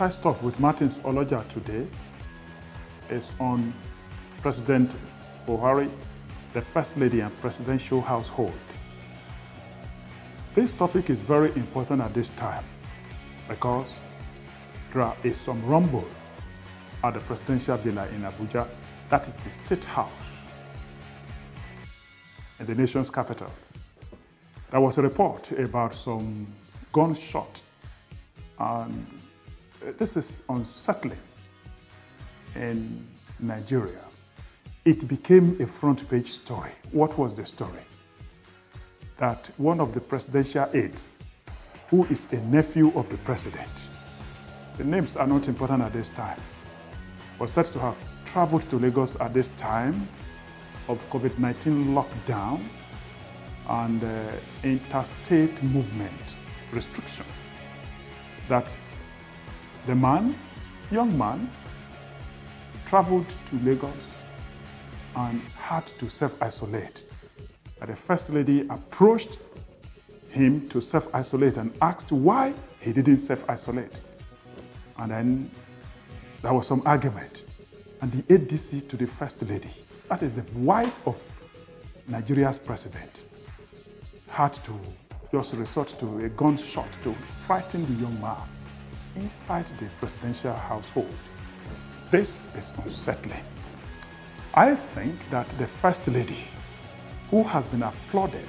Inside Stuff with Martins Oloja today is on President Buhari, the First Lady and Presidential Household. This topic is very important at this time because there is some rumble at the Presidential Villa in Abuja, that is the State House in the nation's capital. There was a report about some gunshots, and this is unsettling in Nigeria. It became a front page story. What was the story? That one of the presidential aides, who is a nephew of the president, the names are not important at this time, was said to have traveled to Lagos at this time of COVID-19 lockdown and interstate movement restriction. That the young man, traveled to Lagos and had to self-isolate. The First Lady approached him to self-isolate and asked why he didn't self-isolate. And then there was some argument. And the ADC to the First Lady, that is the wife of Nigeria's president, had to just resort to a gunshot to frighten the young man inside the presidential household. This is unsettling. I think that the First Lady, who has been applauded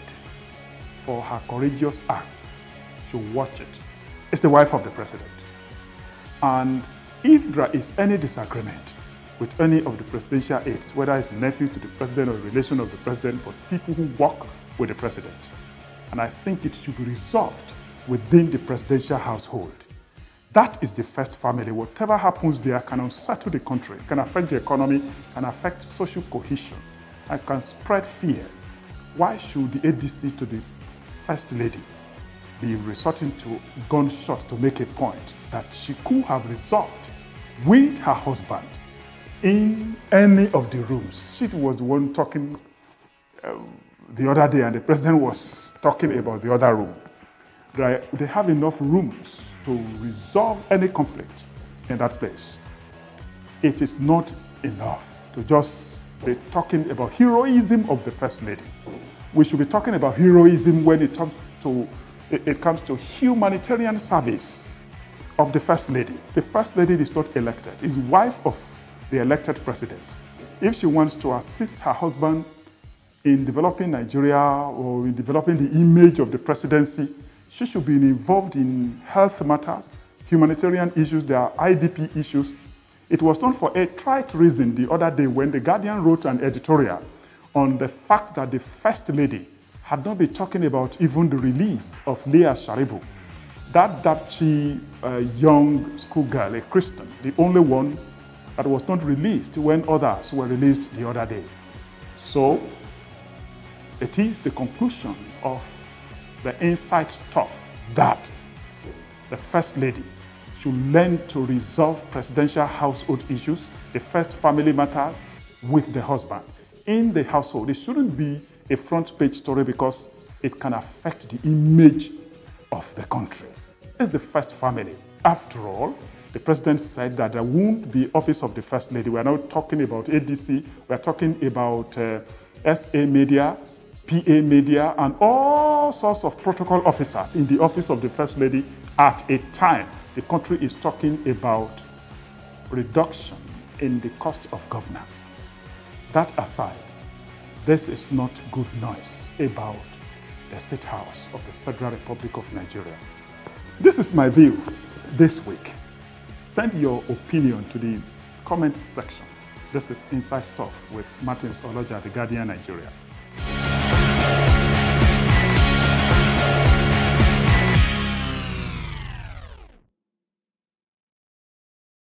for her courageous acts, should watch it. It's the wife of the president. And if there is any disagreement with any of the presidential aides, whether it's nephew to the president or relation of the president, but people who work with the president, and I think it should be resolved within the presidential household. That is the first family. Whatever happens there can unsettle the country, can affect the economy, can affect social cohesion, and can spread fear. Why should the ADC to the First Lady be resorting to gunshots to make a point that she could have resolved with her husband in any of the rooms? She was the one talking the other day, and the president was talking about the other room. They have enough rooms to resolve any conflict in that place. It is not enough to just be talking about heroism of the First Lady. We should be talking about heroism when it comes to humanitarian service of the First Lady. The First Lady is not elected, is wife of the elected president. If she wants to assist her husband in developing Nigeria or in developing the image of the presidency, she should be involved in health matters, humanitarian issues, there are IDP issues. It was done for a trite reason the other day when the Guardian wrote an editorial on the fact that the First Lady had not been talking about even the release of Leah Sharibu, that Dapchi young schoolgirl, a Christian, the only one that was not released when others were released the other day. So it is the conclusion of the Inside Stuff that the First Lady should learn to resolve presidential household issues, the first family matters, with the husband. In the household, it shouldn't be a front page story because it can affect the image of the country. It's the first family. After all, the president said that there won't be office of the First Lady. We are not talking about ADC, we are talking about SA Media, PA Media, and all sorts of protocol officers in the office of the First Lady at a time. The country is talking about reduction in the cost of governance. That aside, this is not good noise about the State House of the Federal Republic of Nigeria. This is my view this week. Send your opinion to the comment section. This is Inside Stuff with Martins Oloja, The Guardian, Nigeria.